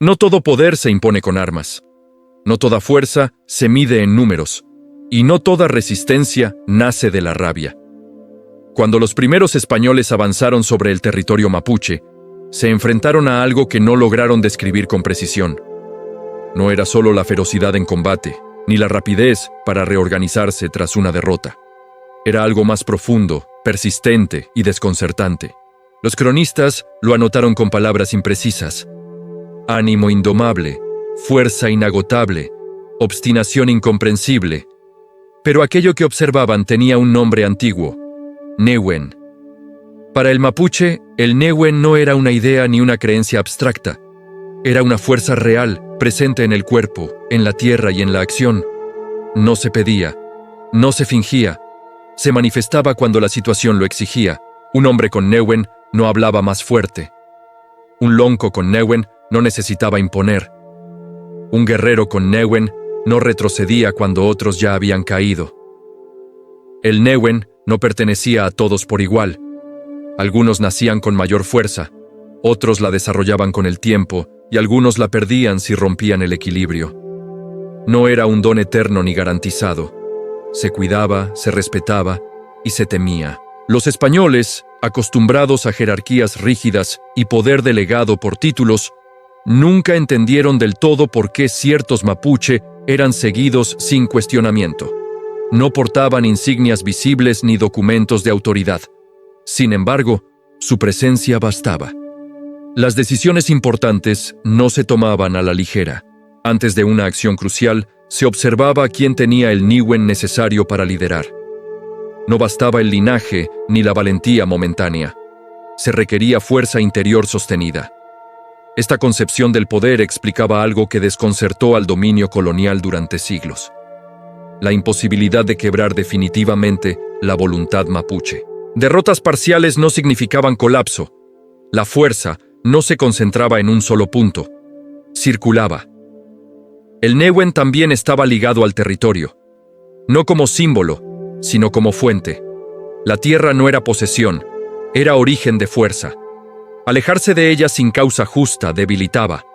No todo poder se impone con armas. No toda fuerza se mide en números. Y no toda resistencia nace de la rabia. Cuando los primeros españoles avanzaron sobre el territorio mapuche, se enfrentaron a algo que no lograron describir con precisión. No era solo la ferocidad en combate, ni la rapidez para reorganizarse tras una derrota. Era algo más profundo, persistente y desconcertante. Los cronistas lo anotaron con palabras imprecisas: ánimo indomable, fuerza inagotable, obstinación incomprensible. Pero aquello que observaban tenía un nombre antiguo: Nehuen. Para el mapuche, el Nehuen no era una idea ni una creencia abstracta. Era una fuerza real, presente en el cuerpo, en la tierra y en la acción. No se pedía, no se fingía, se manifestaba cuando la situación lo exigía. Un hombre con Nehuen no hablaba más fuerte. Un lonco con Nehuen no necesitaba imponer. Un guerrero con Nehuen no retrocedía cuando otros ya habían caído. El Nehuen no pertenecía a todos por igual. Algunos nacían con mayor fuerza, otros la desarrollaban con el tiempo y algunos la perdían si rompían el equilibrio. No era un don eterno ni garantizado. Se cuidaba, se respetaba y se temía. Los españoles, acostumbrados a jerarquías rígidas y poder delegado por títulos, nunca entendieron del todo por qué ciertos mapuche eran seguidos sin cuestionamiento. No portaban insignias visibles ni documentos de autoridad. Sin embargo, su presencia bastaba. Las decisiones importantes no se tomaban a la ligera. Antes de una acción crucial, se observaba quién tenía el Nehuen necesario para liderar. No bastaba el linaje ni la valentía momentánea. Se requería fuerza interior sostenida. Esta concepción del poder explicaba algo que desconcertó al dominio colonial durante siglos: la imposibilidad de quebrar definitivamente la voluntad mapuche. Derrotas parciales no significaban colapso. La fuerza no se concentraba en un solo punto. Circulaba. El Nehuen también estaba ligado al territorio. No como símbolo, sino como fuente. La tierra no era posesión, era origen de fuerza. Alejarse de ella sin causa justa debilitaba.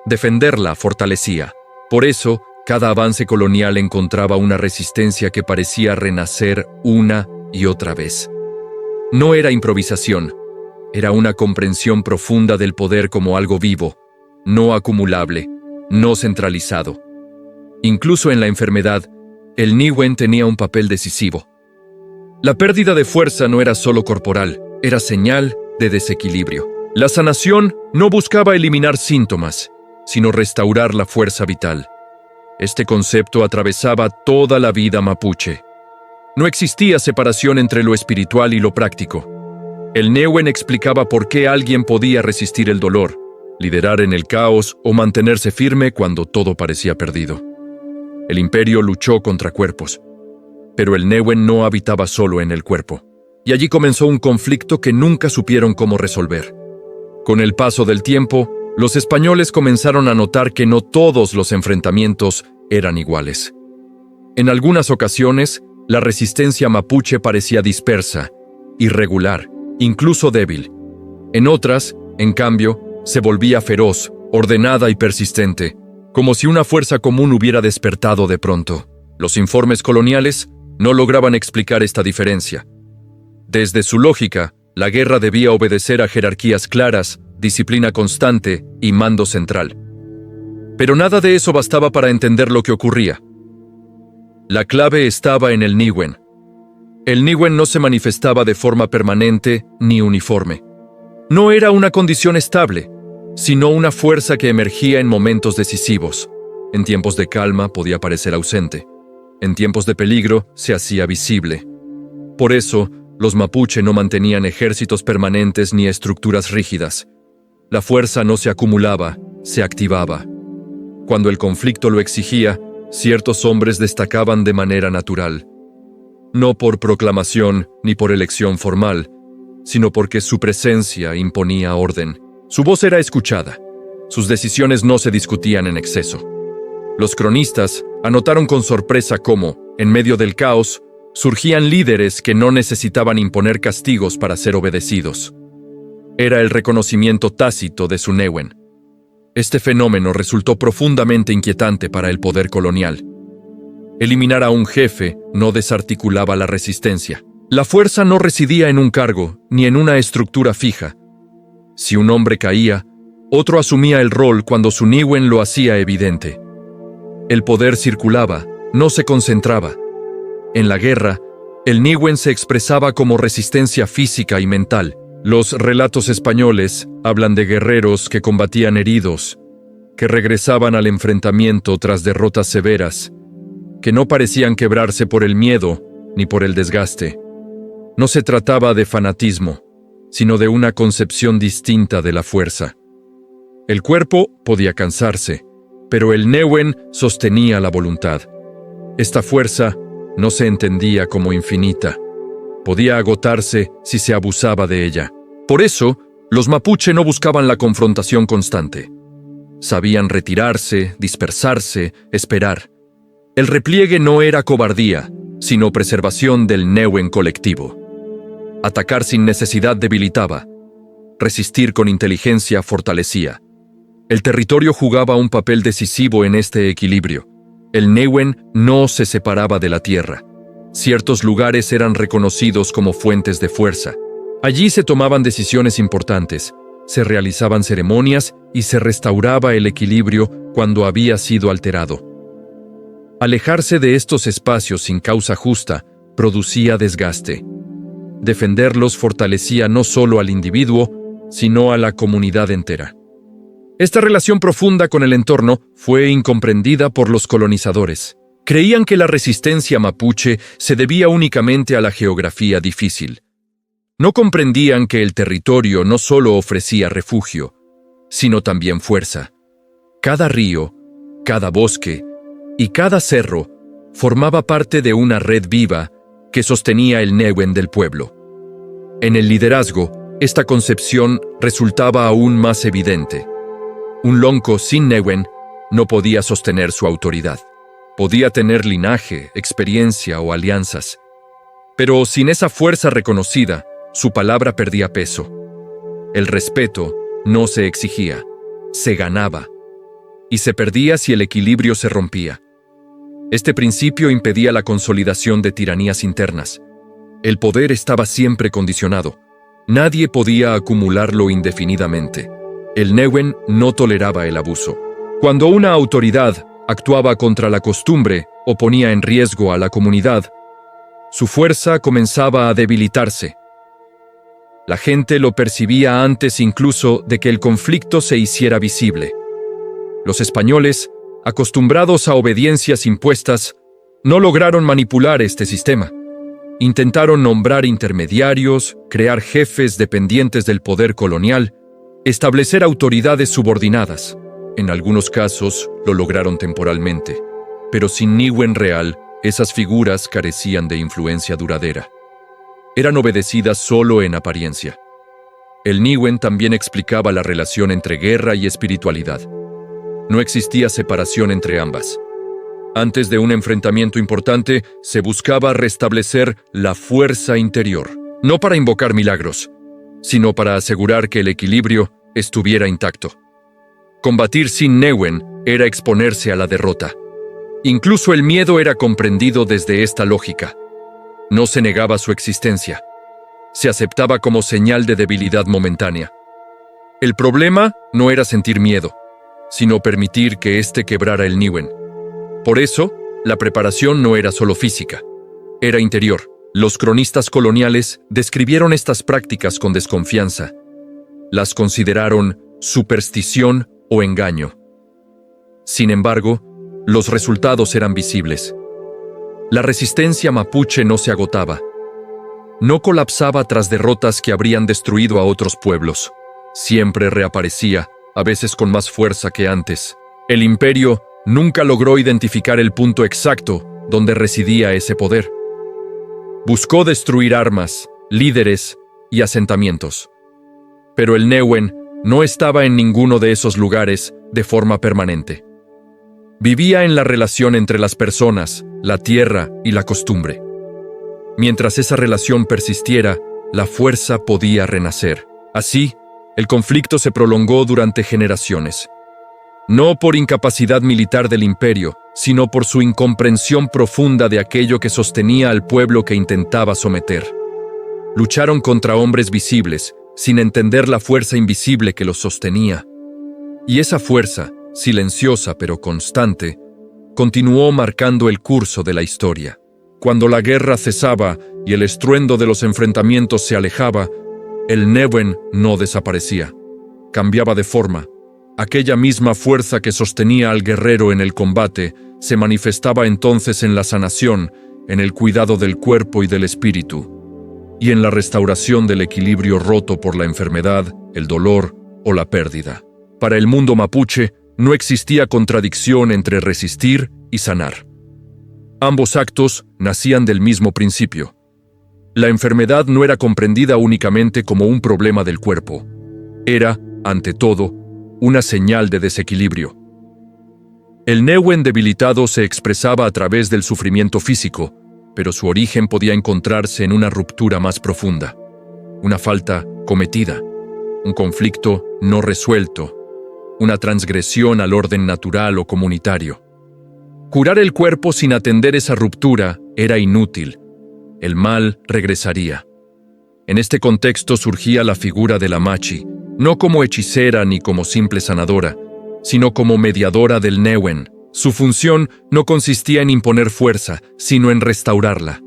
Defenderla fortalecía. Por eso, cada avance colonial encontraba una resistencia que parecía renacer una y otra vez. No era improvisación, era una comprensión profunda del poder como algo vivo, no acumulable, no centralizado. Incluso en la enfermedad, el Nehuen tenía un papel decisivo. La pérdida de fuerza no era solo corporal, era señal de desequilibrio. La sanación no buscaba eliminar síntomas, sino restaurar la fuerza vital. Este concepto atravesaba toda la vida mapuche. No existía separación entre lo espiritual y lo práctico. El Nehuen explicaba por qué alguien podía resistir el dolor, liderar en el caos o mantenerse firme cuando todo parecía perdido. El imperio luchó contra cuerpos, pero el Nehuen no habitaba solo en el cuerpo. Y allí comenzó un conflicto que nunca supieron cómo resolver. Con el paso del tiempo, los españoles comenzaron a notar que no todos los enfrentamientos eran iguales. En algunas ocasiones, la resistencia mapuche parecía dispersa, irregular, incluso débil. En otras, en cambio, se volvía feroz, ordenada y persistente, como si una fuerza común hubiera despertado de pronto. Los informes coloniales no lograban explicar esta diferencia. Desde su lógica, la guerra debía obedecer a jerarquías claras, disciplina constante y mando central. Pero nada de eso bastaba para entender lo que ocurría. La clave estaba en el Nehuen. El Nehuen no se manifestaba de forma permanente ni uniforme. No era una condición estable, sino una fuerza que emergía en momentos decisivos. En tiempos de calma podía parecer ausente. En tiempos de peligro se hacía visible. Por eso, los mapuche no mantenían ejércitos permanentes ni estructuras rígidas. La fuerza no se acumulaba, se activaba. Cuando el conflicto lo exigía, ciertos hombres destacaban de manera natural. No por proclamación ni por elección formal, sino porque su presencia imponía orden. Su voz era escuchada. Sus decisiones no se discutían en exceso. Los cronistas anotaron con sorpresa cómo, en medio del caos, surgían líderes que no necesitaban imponer castigos para ser obedecidos. Era el reconocimiento tácito de su Nehuen. Este fenómeno resultó profundamente inquietante para el poder colonial. Eliminar a un jefe no desarticulaba la resistencia. La fuerza no residía en un cargo ni en una estructura fija. Si un hombre caía, otro asumía el rol cuando su niwen lo hacía evidente. El poder circulaba, no se concentraba. En la guerra, el niwen se expresaba como resistencia física y mental. Los relatos españoles hablan de guerreros que combatían heridos, que regresaban al enfrentamiento tras derrotas severas, que no parecían quebrarse por el miedo ni por el desgaste. No se trataba de fanatismo, sino de una concepción distinta de la fuerza. El cuerpo podía cansarse, pero el newen sostenía la voluntad. Esta fuerza no se entendía como infinita. Podía agotarse si se abusaba de ella. Por eso, los mapuche no buscaban la confrontación constante. Sabían retirarse, dispersarse, esperar. El repliegue no era cobardía, sino preservación del newen colectivo. Atacar sin necesidad debilitaba. Resistir con inteligencia fortalecía. El territorio jugaba un papel decisivo en este equilibrio. El newen no se separaba de la tierra. Ciertos lugares eran reconocidos como fuentes de fuerza. Allí se tomaban decisiones importantes, se realizaban ceremonias y se restauraba el equilibrio cuando había sido alterado. Alejarse de estos espacios sin causa justa producía desgaste. Defenderlos fortalecía no solo al individuo, sino a la comunidad entera. Esta relación profunda con el entorno fue incomprendida por los colonizadores. Creían que la resistencia mapuche se debía únicamente a la geografía difícil. No comprendían que el territorio no solo ofrecía refugio, sino también fuerza. Cada río, cada bosque y cada cerro formaba parte de una red viva que sostenía el newen del pueblo. En el liderazgo, esta concepción resultaba aún más evidente. Un lonco sin newen no podía sostener su autoridad. Podía tener linaje, experiencia o alianzas. Pero sin esa fuerza reconocida, su palabra perdía peso. El respeto no se exigía, se ganaba. Y se perdía si el equilibrio se rompía. Este principio impedía la consolidación de tiranías internas. El poder estaba siempre condicionado. Nadie podía acumularlo indefinidamente. El newen no toleraba el abuso. Cuando una autoridad actuaba contra la costumbre o ponía en riesgo a la comunidad, su fuerza comenzaba a debilitarse. La gente lo percibía antes incluso de que el conflicto se hiciera visible. Los españoles, acostumbrados a obediencias impuestas, no lograron manipular este sistema. Intentaron nombrar intermediarios, crear jefes dependientes del poder colonial, establecer autoridades subordinadas. En algunos casos lo lograron temporalmente, pero sin niwen real, esas figuras carecían de influencia duradera. Eran obedecidas solo en apariencia. El niwen también explicaba la relación entre guerra y espiritualidad. No existía separación entre ambas. Antes de un enfrentamiento importante, se buscaba restablecer la fuerza interior, no para invocar milagros, sino para asegurar que el equilibrio estuviera intacto. Combatir sin newen era exponerse a la derrota. Incluso el miedo era comprendido desde esta lógica. No se negaba su existencia. Se aceptaba como señal de debilidad momentánea. El problema no era sentir miedo, sino permitir que éste quebrara el niwen. Por eso, la preparación no era solo física, era interior. Los cronistas coloniales describieron estas prácticas con desconfianza. Las consideraron superstición o engaño. Sin embargo, los resultados eran visibles. La resistencia mapuche no se agotaba. No colapsaba tras derrotas que habrían destruido a otros pueblos. Siempre reaparecía, a veces con más fuerza que antes. El imperio nunca logró identificar el punto exacto donde residía ese poder. Buscó destruir armas, líderes y asentamientos. Pero el newen no estaba en ninguno de esos lugares de forma permanente. Vivía en la relación entre las personas, la tierra y la costumbre. Mientras esa relación persistiera, la fuerza podía renacer. Así, el conflicto se prolongó durante generaciones. no por incapacidad militar del imperio, sino por su incomprensión profunda de aquello que sostenía al pueblo que intentaba someter. Lucharon contra hombres visibles, sin entender la fuerza invisible que los sostenía. Y esa fuerza, silenciosa pero constante, continuó marcando el curso de la historia. Cuando la guerra cesaba y el estruendo de los enfrentamientos se alejaba, el Newen no desaparecía. Cambiaba de forma. Aquella misma fuerza que sostenía al guerrero en el combate se manifestaba entonces en la sanación, en el cuidado del cuerpo y del espíritu, y en la restauración del equilibrio roto por la enfermedad, el dolor o la pérdida. Para el mundo mapuche, no existía contradicción entre resistir y sanar. Ambos actos nacían del mismo principio. La enfermedad no era comprendida únicamente como un problema del cuerpo. Era, ante todo, una señal de desequilibrio. El Newen debilitado se expresaba a través del sufrimiento físico, pero su origen podía encontrarse en una ruptura más profunda, una falta cometida, un conflicto no resuelto, una transgresión al orden natural o comunitario. Curar el cuerpo sin atender esa ruptura era inútil. El mal regresaría. En este contexto surgía la figura de la Machi, no como hechicera ni como simple sanadora, sino como mediadora del Newen. Su función no consistía en imponer fuerza, sino en restaurarla.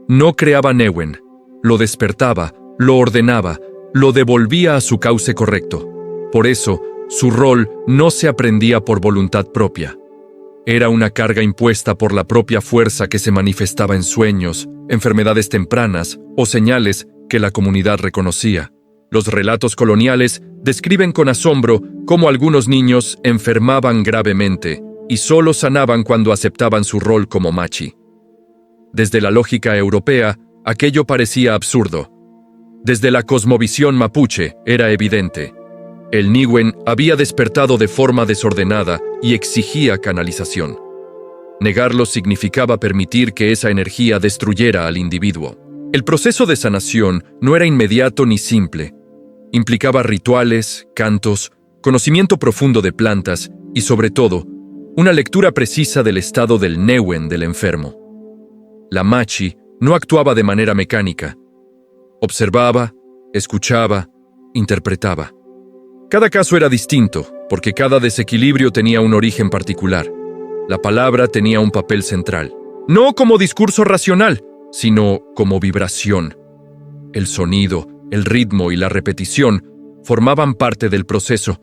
No creaba Newen, lo despertaba, lo ordenaba, lo devolvía a su cauce correcto. Por eso, su rol no se aprendía por voluntad propia. Era una carga impuesta por la propia fuerza que se manifestaba en sueños, enfermedades tempranas o señales que la comunidad reconocía. Los relatos coloniales describen con asombro cómo algunos niños enfermaban gravemente y solo sanaban cuando aceptaban su rol como machi. Desde la lógica europea, aquello parecía absurdo. Desde la cosmovisión mapuche era evidente. El Newen había despertado de forma desordenada y exigía canalización. Negarlo significaba permitir que esa energía destruyera al individuo. El proceso de sanación no era inmediato ni simple. Implicaba rituales, cantos, conocimiento profundo de plantas y, sobre todo, una lectura precisa del estado del Newen del enfermo. La Machi no actuaba de manera mecánica. Observaba, escuchaba, interpretaba. Cada caso era distinto, porque cada desequilibrio tenía un origen particular. La palabra tenía un papel central, no como discurso racional, sino como vibración. El sonido, el ritmo y la repetición formaban parte del proceso.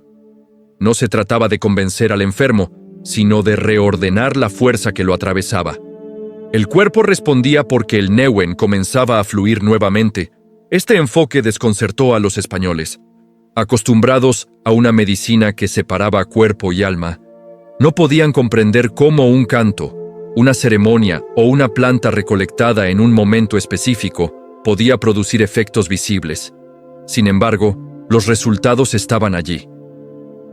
No se trataba de convencer al enfermo, sino de reordenar la fuerza que lo atravesaba. El cuerpo respondía porque el Newen comenzaba a fluir nuevamente. Este enfoque desconcertó a los españoles. Acostumbrados a una medicina que separaba cuerpo y alma, no podían comprender cómo un canto, una ceremonia o una planta recolectada en un momento específico podía producir efectos visibles. Sin embargo, los resultados estaban allí.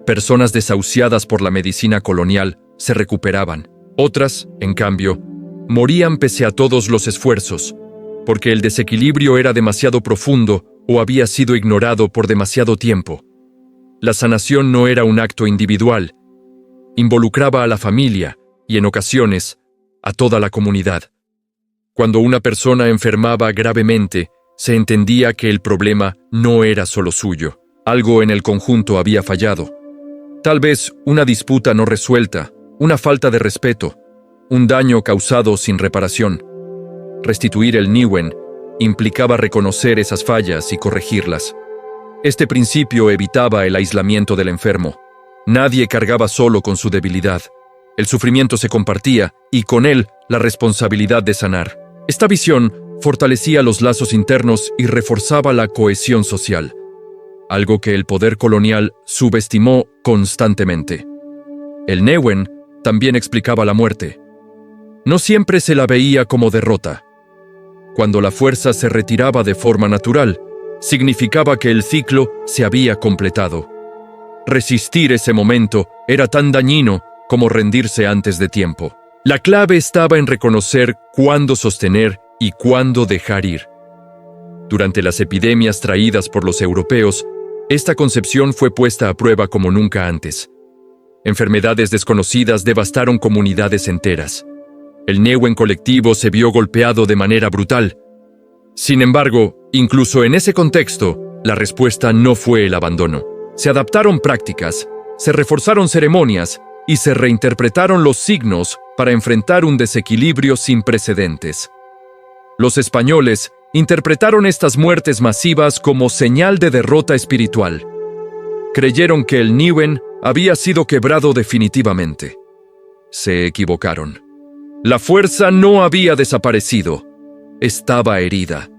Personas desahuciadas por la medicina colonial se recuperaban. Otras, en cambio, morían pese a todos los esfuerzos, porque el desequilibrio era demasiado profundo o había sido ignorado por demasiado tiempo. La sanación no era un acto individual. Involucraba a la familia y, en ocasiones, a toda la comunidad. Cuando una persona enfermaba gravemente, se entendía que el problema no era solo suyo. Algo en el conjunto había fallado. Tal vez una disputa no resuelta, una falta de respeto, un daño causado sin reparación. Restituir el Newen implicaba reconocer esas fallas y corregirlas. Este principio evitaba el aislamiento del enfermo. Nadie cargaba solo con su debilidad. El sufrimiento se compartía y con él la responsabilidad de sanar. Esta visión fortalecía los lazos internos y reforzaba la cohesión social, algo que el poder colonial subestimó constantemente. El Newen también explicaba la muerte. No siempre se la veía como derrota. Cuando la fuerza se retiraba de forma natural, significaba que el ciclo se había completado. Resistir ese momento era tan dañino como rendirse antes de tiempo. La clave estaba en reconocer cuándo sostener y cuándo dejar ir. Durante las epidemias traídas por los europeos, esta concepción fue puesta a prueba como nunca antes. Enfermedades desconocidas devastaron comunidades enteras. El Newen colectivo se vio golpeado de manera brutal. Sin embargo, incluso en ese contexto, la respuesta no fue el abandono. Se adaptaron prácticas, se reforzaron ceremonias y se reinterpretaron los signos para enfrentar un desequilibrio sin precedentes. Los españoles interpretaron estas muertes masivas como señal de derrota espiritual. Creyeron que el Newen había sido quebrado definitivamente. Se equivocaron. La fuerza no había desaparecido. Estaba herida.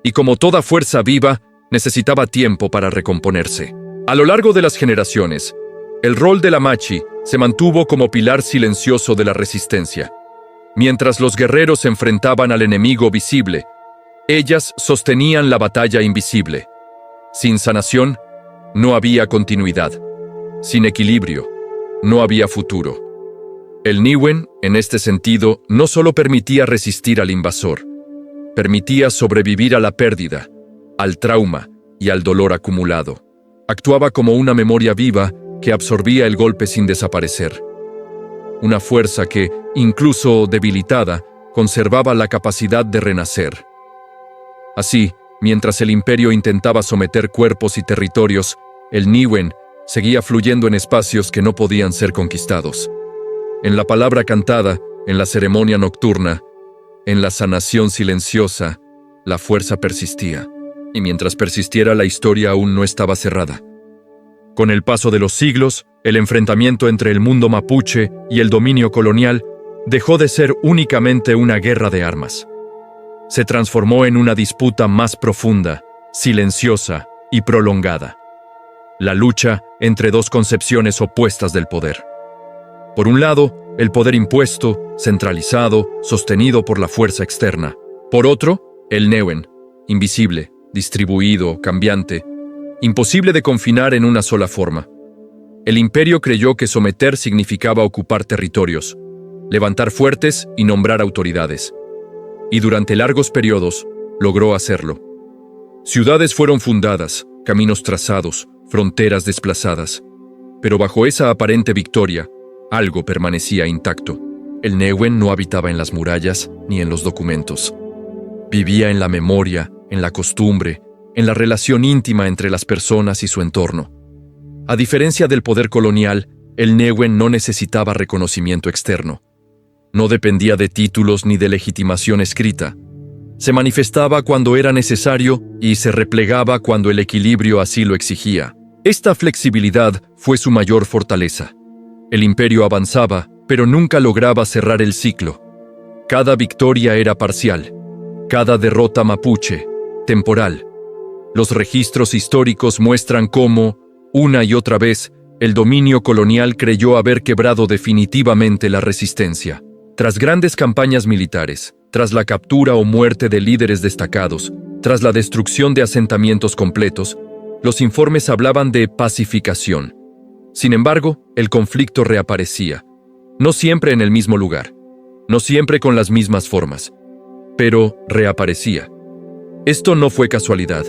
Y como toda fuerza viva, necesitaba tiempo para recomponerse. A lo largo de las generaciones, el rol de la Machi se mantuvo como pilar silencioso de la resistencia. Mientras los guerreros se enfrentaban al enemigo visible, ellas sostenían la batalla invisible. Sin sanación, no había continuidad. Sin equilibrio, no había futuro. El Newen, en este sentido, no solo permitía resistir al invasor, permitía sobrevivir a la pérdida, al trauma y al dolor acumulado. Actuaba como una memoria viva que absorbía el golpe sin desaparecer. Una fuerza que, incluso debilitada, conservaba la capacidad de renacer. Así, mientras el imperio intentaba someter cuerpos y territorios, el Newen seguía fluyendo en espacios que no podían ser conquistados. En la palabra cantada, en la ceremonia nocturna, en la sanación silenciosa, la fuerza persistía. Y mientras persistiera, la historia aún no estaba cerrada. Con el paso de los siglos, el enfrentamiento entre el mundo mapuche y el dominio colonial dejó de ser únicamente una guerra de armas. Se transformó en una disputa más profunda, silenciosa y prolongada. La lucha entre dos concepciones opuestas del poder. Por un lado, el poder impuesto, centralizado, sostenido por la fuerza externa. Por otro, el Newen, invisible, distribuido, cambiante, imposible de confinar en una sola forma. El imperio creyó que someter significaba ocupar territorios, levantar fuertes y nombrar autoridades. Y durante largos periodos, logró hacerlo. Ciudades fueron fundadas, caminos trazados, fronteras desplazadas. Pero bajo esa aparente victoria, algo permanecía intacto. El Newen no habitaba en las murallas ni en los documentos. Vivía en la memoria, en la costumbre, en la relación íntima entre las personas y su entorno. A diferencia del poder colonial, el Newen no necesitaba reconocimiento externo. No dependía de títulos ni de legitimación escrita. Se manifestaba cuando era necesario y se replegaba cuando el equilibrio así lo exigía. Esta flexibilidad fue su mayor fortaleza. El imperio avanzaba, pero nunca lograba cerrar el ciclo. Cada victoria era parcial, cada derrota mapuche, temporal. Los registros históricos muestran cómo, una y otra vez, el dominio colonial creyó haber quebrado definitivamente la resistencia. Tras grandes campañas militares, tras la captura o muerte de líderes destacados, tras la destrucción de asentamientos completos, los informes hablaban de pacificación. Sin embargo, el conflicto reaparecía. No siempre en el mismo lugar, no siempre con las mismas formas, pero reaparecía. Esto no fue casualidad.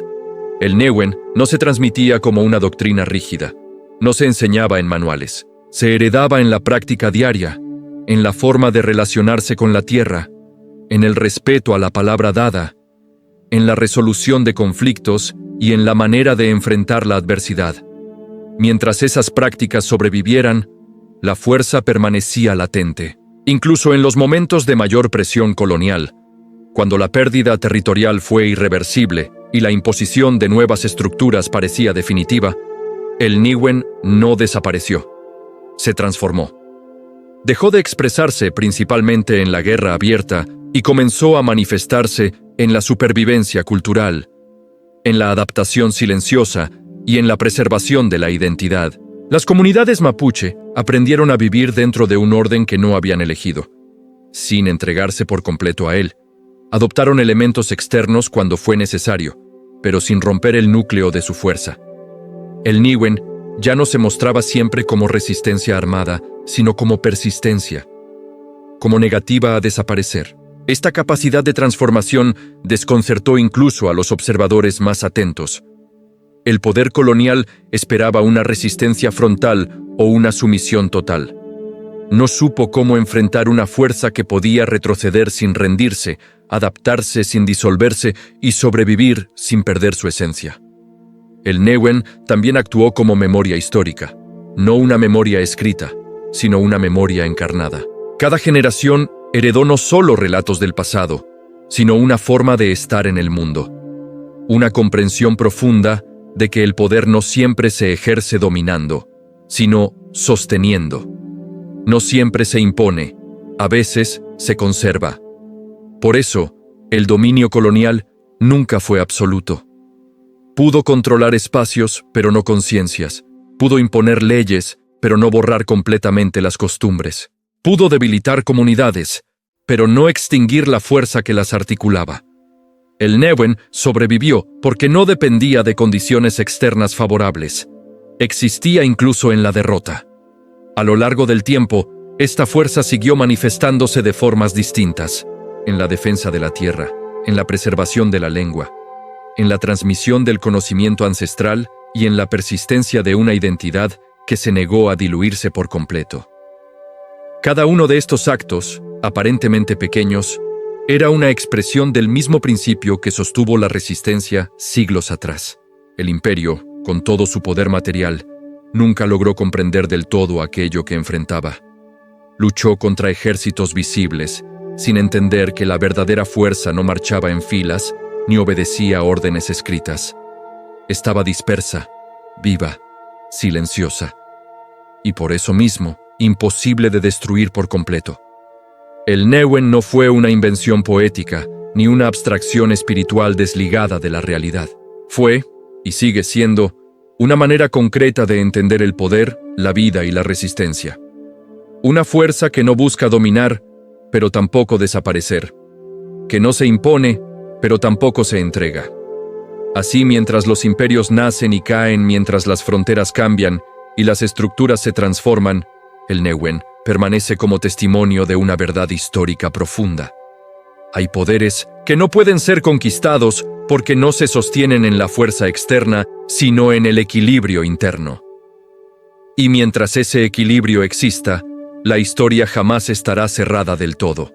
El Newen no se transmitía como una doctrina rígida, no se enseñaba en manuales, se heredaba en la práctica diaria, en la forma de relacionarse con la tierra, en el respeto a la palabra dada, en la resolución de conflictos y en la manera de enfrentar la adversidad. Mientras esas prácticas sobrevivieran, la fuerza permanecía latente. Incluso en los momentos de mayor presión colonial, cuando la pérdida territorial fue irreversible y la imposición de nuevas estructuras parecía definitiva, el Newen no desapareció. Se transformó. Dejó de expresarse principalmente en la guerra abierta y comenzó a manifestarse en la supervivencia cultural, en la adaptación silenciosa y en la preservación de la identidad. Las comunidades mapuche aprendieron a vivir dentro de un orden que no habían elegido, sin entregarse por completo a él. Adoptaron elementos externos cuando fue necesario, pero sin romper el núcleo de su fuerza. El Newen ya no se mostraba siempre como resistencia armada, sino como persistencia, como negativa a desaparecer. Esta capacidad de transformación desconcertó incluso a los observadores más atentos. El poder colonial esperaba una resistencia frontal o una sumisión total. No supo cómo enfrentar una fuerza que podía retroceder sin rendirse, adaptarse sin disolverse y sobrevivir sin perder su esencia. El Newen también actuó como memoria histórica, no una memoria escrita, sino una memoria encarnada. Cada generación heredó no solo relatos del pasado, sino una forma de estar en el mundo. Una comprensión profunda de que el poder no siempre se ejerce dominando, sino sosteniendo. No siempre se impone, a veces se conserva. Por eso, el dominio colonial nunca fue absoluto. Pudo controlar espacios, pero no conciencias. Pudo imponer leyes, pero no borrar completamente las costumbres. Pudo debilitar comunidades, pero no extinguir la fuerza que las articulaba. El Newen sobrevivió porque no dependía de condiciones externas favorables. Existía incluso en la derrota. A lo largo del tiempo, esta fuerza siguió manifestándose de formas distintas, en la defensa de la tierra, en la preservación de la lengua, en la transmisión del conocimiento ancestral y en la persistencia de una identidad que se negó a diluirse por completo. Cada uno de estos actos, aparentemente pequeños, era una expresión del mismo principio que sostuvo la resistencia siglos atrás. El imperio, con todo su poder material, nunca logró comprender del todo aquello que enfrentaba. Luchó contra ejércitos visibles, sin entender que la verdadera fuerza no marchaba en filas ni obedecía órdenes escritas. Estaba dispersa, viva, silenciosa, y por eso mismo, imposible de destruir por completo. El Newen no fue una invención poética, ni una abstracción espiritual desligada de la realidad. Fue, y sigue siendo, una manera concreta de entender el poder, la vida y la resistencia. Una fuerza que no busca dominar, pero tampoco desaparecer. Que no se impone, pero tampoco se entrega. Así, mientras los imperios nacen y caen, mientras las fronteras cambian y las estructuras se transforman, el Newen permanece como testimonio de una verdad histórica profunda. Hay poderes que no pueden ser conquistados porque no se sostienen en la fuerza externa, sino en el equilibrio interno. Y mientras ese equilibrio exista, la historia jamás estará cerrada del todo.